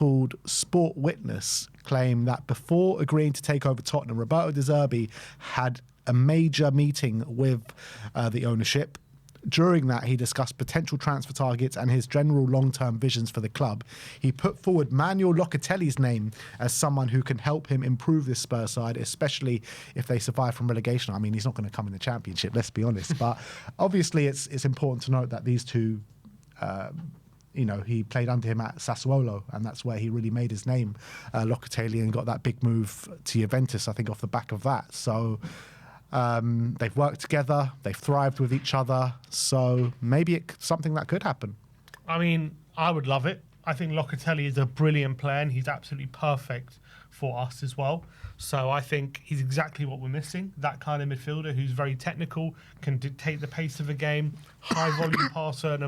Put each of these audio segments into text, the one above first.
called Sport Witness claim that before agreeing to take over Tottenham, Roberto De Zerbi had a major meeting with the ownership. During that, he discussed potential transfer targets and his general long-term visions for the club. He put forward Manuel Locatelli's name as someone who can help him improve this Spurs side, especially if they survive from relegation. I mean, he's not going to come in the Championship, let's be honest. But obviously, it's important to note that these two, he played under him at Sassuolo, and that's where he really made his name, Locatelli, and got that big move to Juventus, I think, off the back of that. So they've worked together, they've thrived with each other, so maybe it's something that could happen. I mean, I would love it. I think Locatelli is a brilliant player and he's absolutely perfect for us as well. So I think he's exactly what we're missing, that kind of midfielder who's very technical, can dictate the pace of a game, high volume passer, and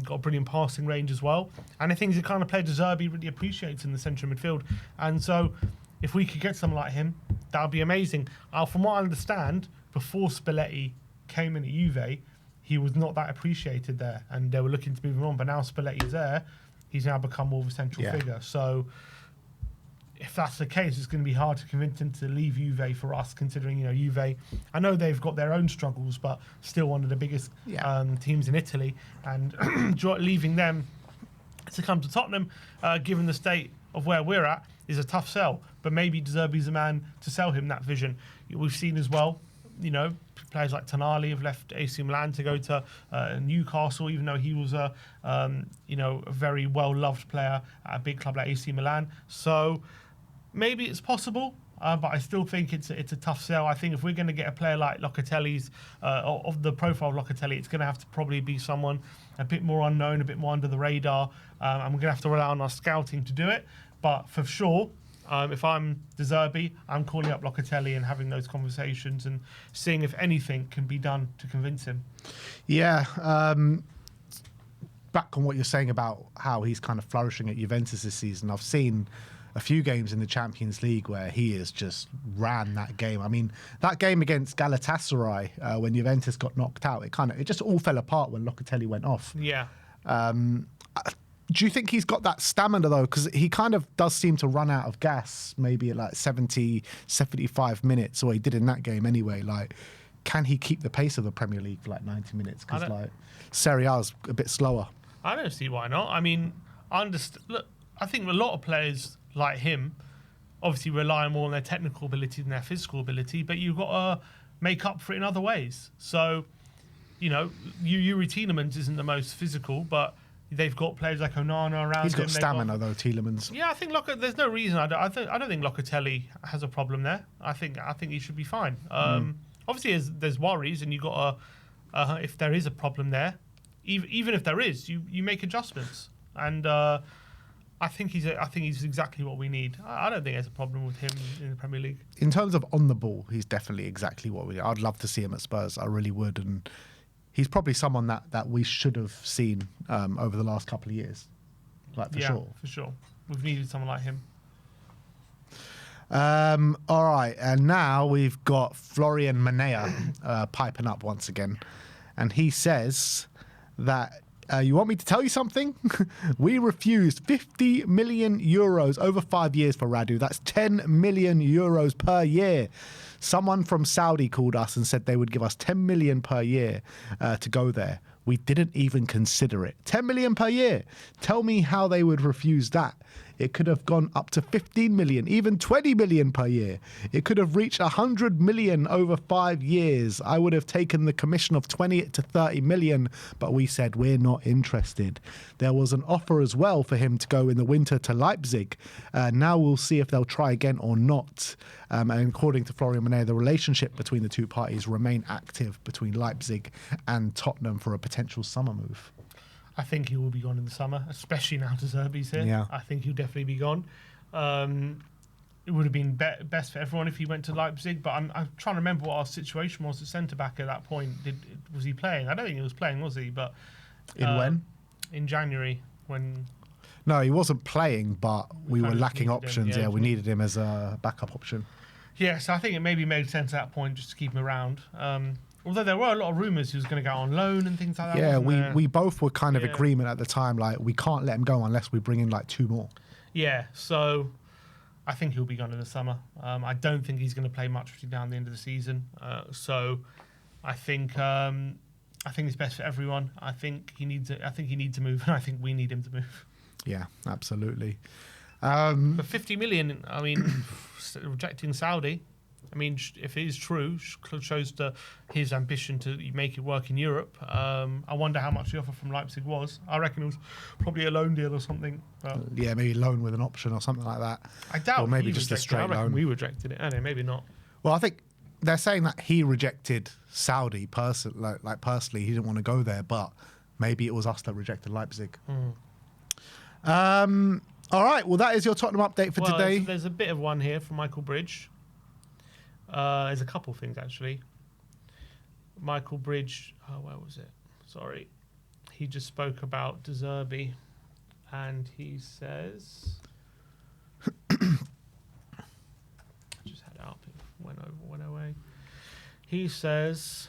got a brilliant passing range as well. And I think he's the kind of player De Zerbi really appreciates in the central midfield. And so if we could get someone like him, that would be amazing. From what I understand, before Spalletti came in at Juve, he was not that appreciated there, and they were looking to move him on. But now Spalletti's there, he's now become more of a central figure. So if that's the case, it's going to be hard to convince him to leave Juve for us, considering, Juve, I know they've got their own struggles, but still one of the biggest teams in Italy. And leaving them to come to Tottenham, given the state of where we're at, is a tough sell. But maybe De Zerbi's a man to sell him that vision. We've seen as well, players like Tonali have left AC Milan to go to Newcastle, even though he was a very well-loved player at a big club like AC Milan. So maybe it's possible, but I still think it's a tough sell. I think if we're going to get a player like Locatelli's, of the profile of Locatelli, it's going to have to probably be someone a bit more unknown, a bit more under the radar, and we're going to have to rely on our scouting to do it. But for sure, if I'm De Zerbi, I'm calling up Locatelli and having those conversations and seeing if anything can be done to convince him. Yeah. Back on what you're saying about how he's kind of flourishing at Juventus this season, I've seen a few games in the Champions League where he has just ran that game. I mean, that game against Galatasaray, when Juventus got knocked out, it just all fell apart when Locatelli went off. Yeah. Do you think he's got that stamina, though? Because he kind of does seem to run out of gas maybe at like 70, 75 minutes, or he did in that game anyway. Like, can he keep the pace of the Premier League for like 90 minutes? Because like Serie A's a bit slower. I don't see why not. I mean, look, I think a lot of players like him obviously rely more on their technical ability than their physical ability, but you've got to make up for it in other ways. So, Yuri Tielemans isn't the most physical, but they've got players like Onana around him. He's got stamina, though, Tielemans. Yeah, I think there's no reason. I don't think Locatelli has a problem there. I think he should be fine. Obviously, there's worries, and you got if there is a problem there, even if there is, you make adjustments. And I think he's exactly what we need. I don't think there's a problem with him in the Premier League. In terms of on the ball, he's definitely exactly what we need. I'd love to see him at Spurs. I really would, and he's probably someone that we should have seen over the last couple of years. Like, sure. For sure. We've needed someone like him. All right, and now we've got Florian Manea piping up once again. And he says that, you want me to tell you something? We refused 50 million euros over 5 years for Radu. That's 10 million euros per year. Someone from Saudi called us and said they would give us 10 million per year to go there. We didn't even consider it. 10 million per year. Tell me how they would refuse that. It could have gone up to 15 million, even 20 million per year. It could have reached 100 million over 5 years. I would have taken the commission of 20 to 30 million, but we said we're not interested. There was an offer as well for him to go in the winter to Leipzig. Now we'll see if they'll try again or not. And according to Florian Manea, the relationship between the two parties remain active between Leipzig and Tottenham for a potential summer move. I think he will be gone in the summer, especially now De Zerbi's here. Yeah. I think he'll definitely be gone. It would have been best for everyone if he went to Leipzig, but I'm trying to remember what our situation was at centre-back at that point. Was he playing? I don't think he was playing, was he? But when? In January, when... No, he wasn't playing, but we were lacking options. Him, we needed him as a backup option. Yeah, so I think it maybe made sense at that point just to keep him around. Although there were a lot of rumours he was going to go on loan and things like that. Yeah, wasn't there? we both were kind of agreement at the time, like we can't let him go unless we bring in like 2 more. Yeah, so I think he'll be gone in the summer. I don't think he's going to play much between now and the end of the season. So I think it's best for everyone. I think he needs to move, and I think we need him to move. Yeah, absolutely. But 50 million, I mean, rejecting Saudi, I mean, if it is true, shows his ambition to make it work in Europe. I wonder how much the offer from Leipzig was. I reckon it was probably a loan deal or something. But Yeah, maybe loan with an option or something like that. I doubt. Or maybe he just a rejected it. straight I reckon loan. we rejected it. I don't know, maybe not. Well, I think they're saying that he rejected Saudi personally. He didn't want to go there, but maybe it was us that rejected Leipzig. All right. Well, that is your Tottenham update for today. There's a bit of one here from Michael Bridge. There's a couple things actually. Michael Bridge. Oh, where was it? Sorry. He just spoke about Zerbi, and he says. Just had it up. It went away. He says.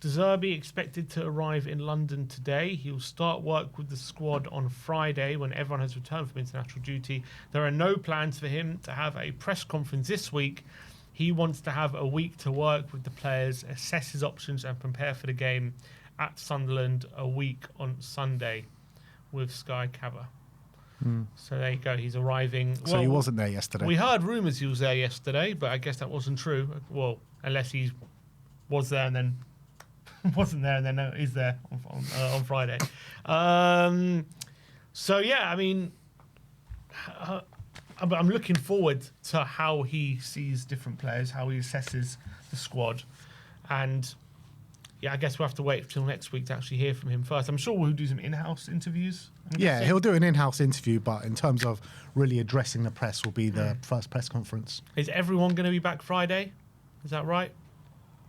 Zerbi expected to arrive in London today. He'll start work with the squad on Friday when everyone has returned from international duty. There are no plans for him to have a press conference this week. He wants to have a week to work with the players, assess his options and prepare for the game at Sunderland a week on Sunday with Sky Cover. So there you go. He's arriving. So he wasn't there yesterday. We heard rumours he was there yesterday, but I guess that wasn't true. Well, unless he was there and then wasn't there and then is there on Friday. So yeah, I mean, I'm looking forward to how he sees different players, how he assesses the squad, and yeah, I guess we'll have to wait until next week to actually hear from him first. I'm sure we'll do some in-house interviews. Yeah, he'll do an in-house interview, but in terms of really addressing the press, will be the first press conference. Is everyone going to be back Friday? Is that right?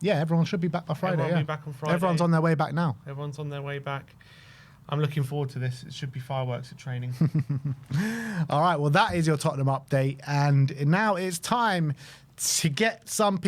Yeah, everyone should be back by Friday. Everyone will be back on Friday. Everyone's on their way back now. Everyone's on their way back. I'm looking forward to this. It should be fireworks at training. All right, well, that is your Tottenham update. And now it's time to get some people